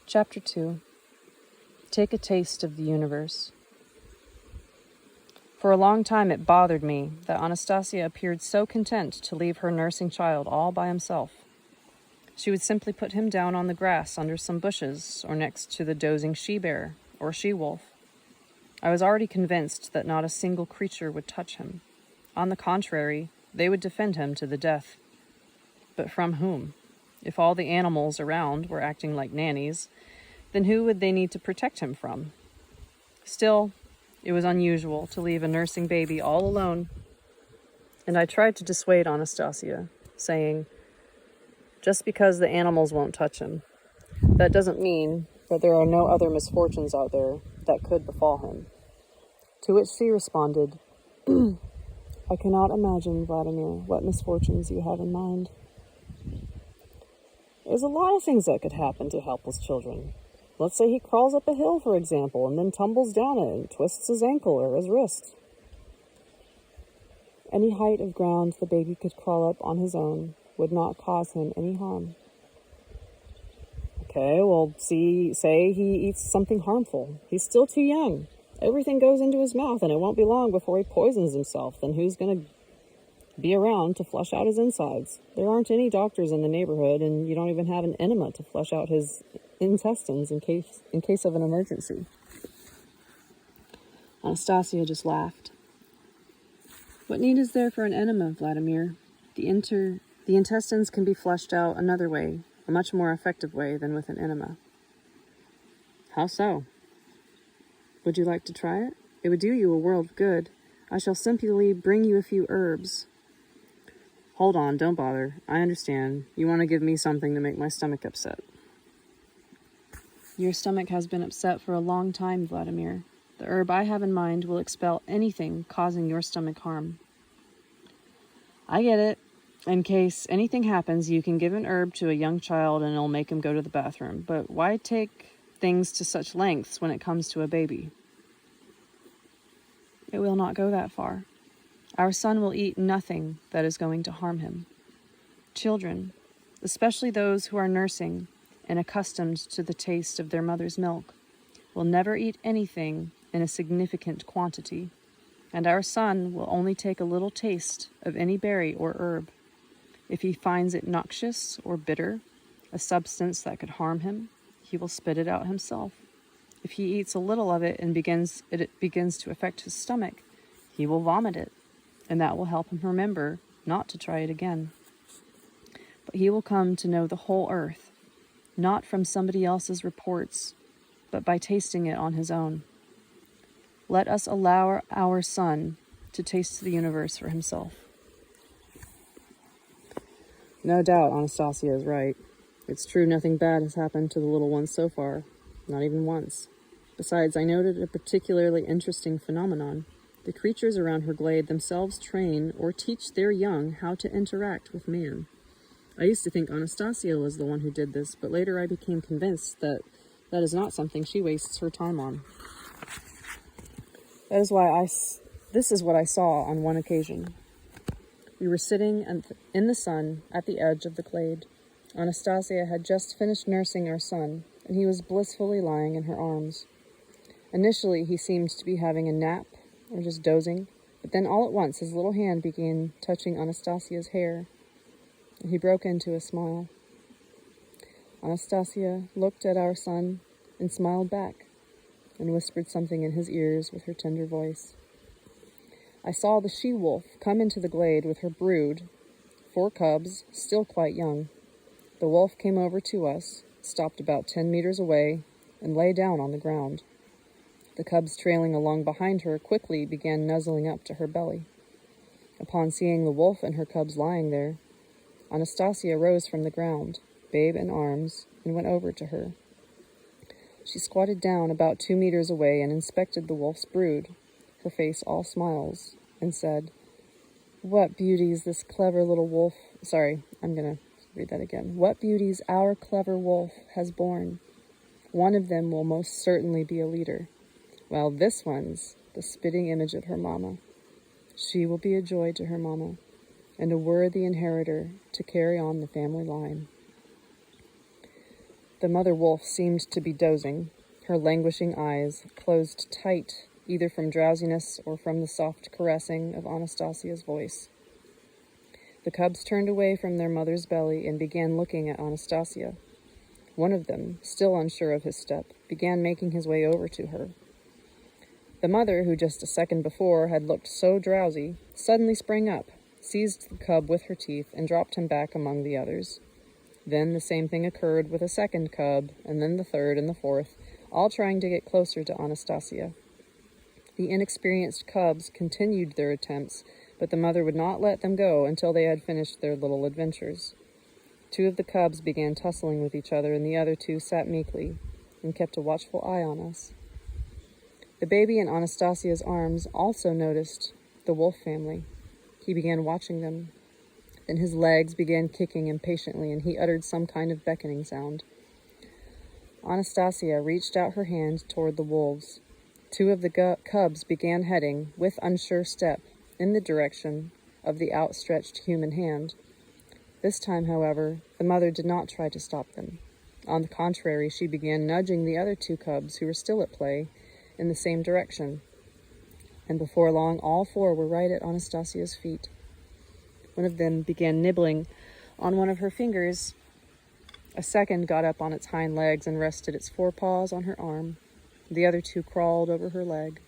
Chapter 2. Take a taste of the universe. For a long time it bothered me that Anastasia appeared so content to leave her nursing child all by himself. She would simply put him down on the grass under some bushes or next to the dozing she-bear or she-wolf. I was already convinced that not a single creature would touch him. On the contrary, they would defend him to the death. But from whom? If all the animals around were acting like nannies, then who would they need to protect him from? Still, it was unusual to leave a nursing baby all alone, and I tried to dissuade Anastasia, saying, "Just because the animals won't touch him, that doesn't mean that there are no other misfortunes out there that could befall him." To which she responded, "I cannot imagine, Vladimir, what misfortunes you have in mind." There's a lot of things that could happen to helpless children. Let's say he crawls up a hill, for example, and then tumbles down it and twists his ankle or his wrist. Any height of ground the baby could crawl up on his own would not cause him any harm. Okay, well, say he eats something harmful. He's still too young. Everything goes into his mouth, and it won't be long before he poisons himself. Then who's going to be around to flush out his insides? There aren't any doctors in the neighborhood, and you don't even have an enema to flush out his intestines in case of an emergency. Anastasia just laughed. What need is there for an enema, Vladimir? The intestines can be flushed out another way, a much more effective way than with an enema. How so? Would you like to try it? It would do you a world of good. I shall simply bring you a few herbs. Hold on, don't bother. I understand. You want to give me something to make my stomach upset. Your stomach has been upset for a long time, Vladimir. The herb I have in mind will expel anything causing your stomach harm. I get it. In case anything happens, you can give an herb to a young child and it'll make him go to the bathroom. But why take things to such lengths when it comes to a baby? It will not go that far. Our son will eat nothing that is going to harm him. Children, especially those who are nursing and accustomed to the taste of their mother's milk, will never eat anything in a significant quantity, and our son will only take a little taste of any berry or herb. If he finds it noxious or bitter, a substance that could harm him, he will spit it out himself. If he eats a little of it and it begins to affect his stomach, he will vomit it, and that will help him remember not to try it again. But he will come to know the whole earth, not from somebody else's reports, but by tasting it on his own. Let us allow our son to taste the universe for himself. No doubt Anastasia is right. It's true nothing bad has happened to the little one so far, not even once. Besides, I noted a particularly interesting phenomenon. The creatures around her glade themselves train or teach their young how to interact with man. I used to think Anastasia was the one who did this, but later I became convinced that that is not something she wastes her time on. That is why this is what I saw on one occasion. We were sitting in the sun at the edge of the glade. Anastasia had just finished nursing our son, and he was blissfully lying in her arms. Initially, he seemed to be having a nap or just dozing, but then all at once his little hand began touching Anastasia's hair, and he broke into a smile. Anastasia looked at our son and smiled back and whispered something in his ears with her tender voice. I saw the she-wolf come into the glade with her brood, 4 cubs, still quite young. The wolf came over to us, stopped about 10 meters away, and lay down on the ground. The cubs trailing along behind her quickly began nuzzling up to her belly. Upon seeing the wolf and her cubs lying there, Anastasia rose from the ground, babe in arms, and went over to her. She squatted down about 2 meters away and inspected the wolf's brood, her face all smiles, and said, "What beauties this clever little wolf..." Sorry, I'm going to read that again. "What beauties our clever wolf has born. One of them will most certainly be a leader, while this one's the spitting image of her mama. She will be a joy to her mama, and a worthy inheritor to carry on the family line." The mother wolf seemed to be dozing, her languishing eyes closed tight, either from drowsiness or from the soft caressing of Anastasia's voice. The cubs turned away from their mother's belly and began looking at Anastasia. One of them, still unsure of his step, began making his way over to her. The mother, who just a second before had looked so drowsy, suddenly sprang up, seized the cub with her teeth, and dropped him back among the others. Then the same thing occurred with a second cub, and then the third and the fourth, all trying to get closer to Anastasia. The inexperienced cubs continued their attempts, but the mother would not let them go until they had finished their little adventures. Two of the cubs began tussling with each other, and the other two sat meekly and kept a watchful eye on us. The baby in Anastasia's arms also noticed the wolf family. He began watching them. Then his legs began kicking impatiently, and he uttered some kind of beckoning sound. Anastasia reached out her hand toward the wolves. Two of the cubs began heading, with unsure step, in the direction of the outstretched human hand. This time, however, the mother did not try to stop them. On the contrary, she began nudging the other two cubs, who were still at play, in the same direction. And before long, all four were right at Anastasia's feet. One of them began nibbling on one of her fingers. A second got up on its hind legs and rested its forepaws on her arm. The other two crawled over her leg.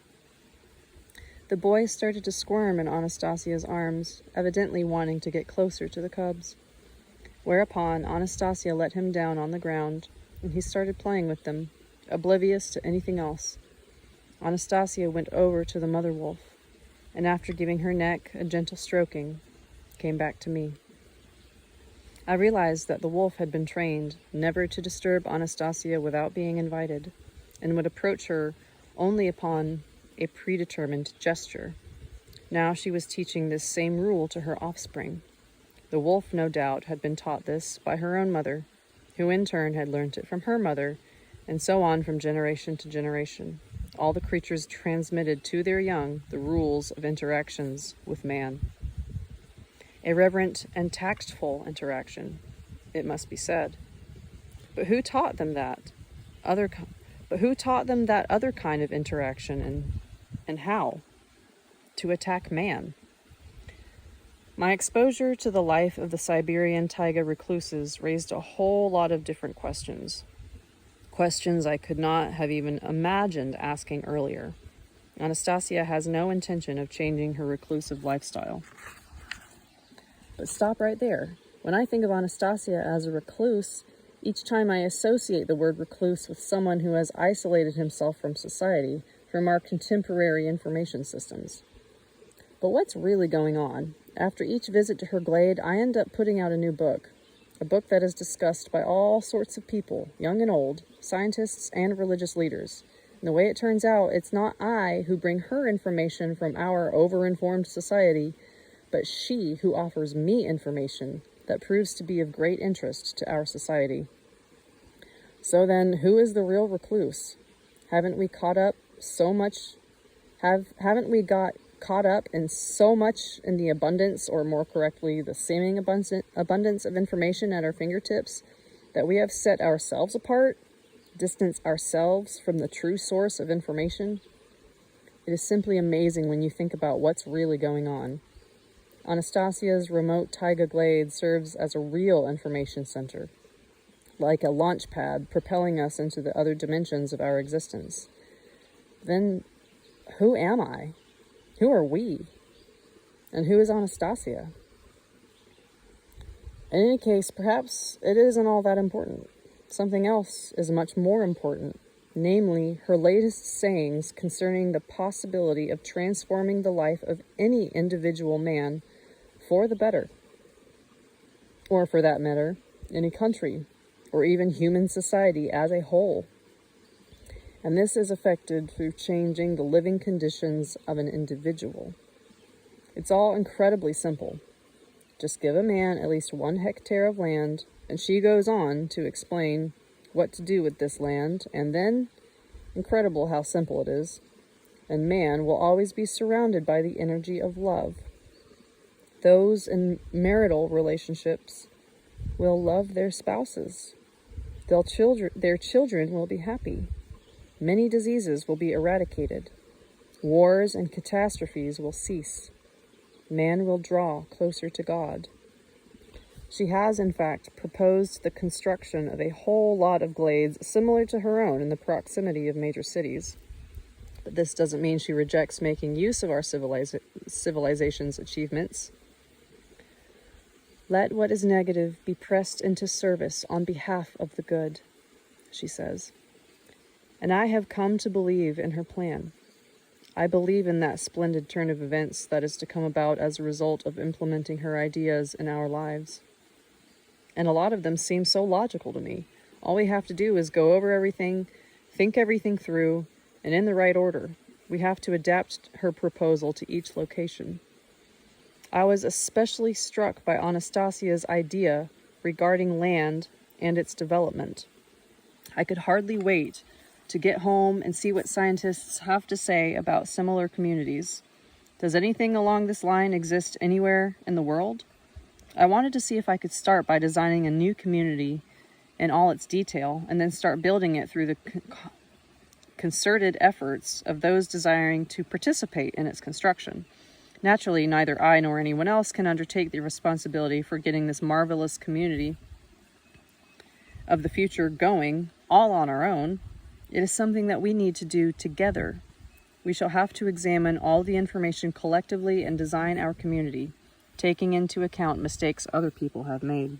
The boy started to squirm in Anastasia's arms, evidently wanting to get closer to the cubs. Whereupon Anastasia let him down on the ground, and he started playing with them, oblivious to anything else. Anastasia went over to the mother wolf, and after giving her neck a gentle stroking, came back to me. I realized that the wolf had been trained never to disturb Anastasia without being invited, and would approach her only upon a predetermined gesture. Now she was teaching this same rule to her offspring. The wolf, no doubt, had been taught this by her own mother, who in turn had learnt it from her mother, and so on from generation to generation. All the creatures transmitted to their young the rules of interactions with man. A reverent and tactful interaction, it must be said. But who taught them that other kind of interaction, and how? To attack man. My exposure to the life of the Siberian taiga recluses raised a whole lot of different questions. Questions I could not have even imagined asking earlier. Anastasia has no intention of changing her reclusive lifestyle. But stop right there. When I think of Anastasia as a recluse, each time I associate the word recluse with someone who has isolated himself from society, from our contemporary information systems. But what's really going on? After each visit to her glade, I end up putting out a new book. A book that is discussed by all sorts of people, young and old, scientists and religious leaders. And the way it turns out, it's not I who bring her information from our over-informed society, but she who offers me information that proves to be of great interest to our society. So then, who is the real recluse? Haven't we got caught up in so much in the abundance, or more correctly, the seeming abundance of information at our fingertips, that we have set ourselves apart, distanced ourselves from the true source of information? It is simply amazing when you think about what's really going on. Anastasia's remote taiga glade serves as a real information center, like a launch pad propelling us into the other dimensions of our existence. Then, who am I? Who are we? And who is Anastasia? In any case, perhaps it isn't all that important. Something else is much more important, namely her latest sayings concerning the possibility of transforming the life of any individual man for the better, or for that matter, any country, or even human society as a whole. And this is effected through changing the living conditions of an individual. It's all incredibly simple. Just give a man at least 1 hectare of land, and she goes on to explain what to do with this land, and then, incredible how simple it is, and man will always be surrounded by the energy of love. Those in marital relationships will love their spouses. Their children will be happy. Many diseases will be eradicated. Wars and catastrophes will cease. Man will draw closer to God. She has, in fact, proposed the construction of a whole lot of glades similar to her own in the proximity of major cities. But this doesn't mean she rejects making use of our civilization's achievements. Let what is negative be pressed into service on behalf of the good, she says. And I have come to believe in her plan. I believe in that splendid turn of events that is to come about as a result of implementing her ideas in our lives. And a lot of them seem so logical to me. All we have to do is go over everything, think everything through, and in the right order. We have to adapt her proposal to each location. I was especially struck by Anastasia's idea regarding land and its development. I could hardly wait to get home and see what scientists have to say about similar communities. Does anything along this line exist anywhere in the world? I wanted to see if I could start by designing a new community in all its detail, and then start building it through the concerted efforts of those desiring to participate in its construction. Naturally, neither I nor anyone else can undertake the responsibility for getting this marvelous community of the future going all on our own. It is something that we need to do together. We shall have to examine all the information collectively and design our community, taking into account mistakes other people have made.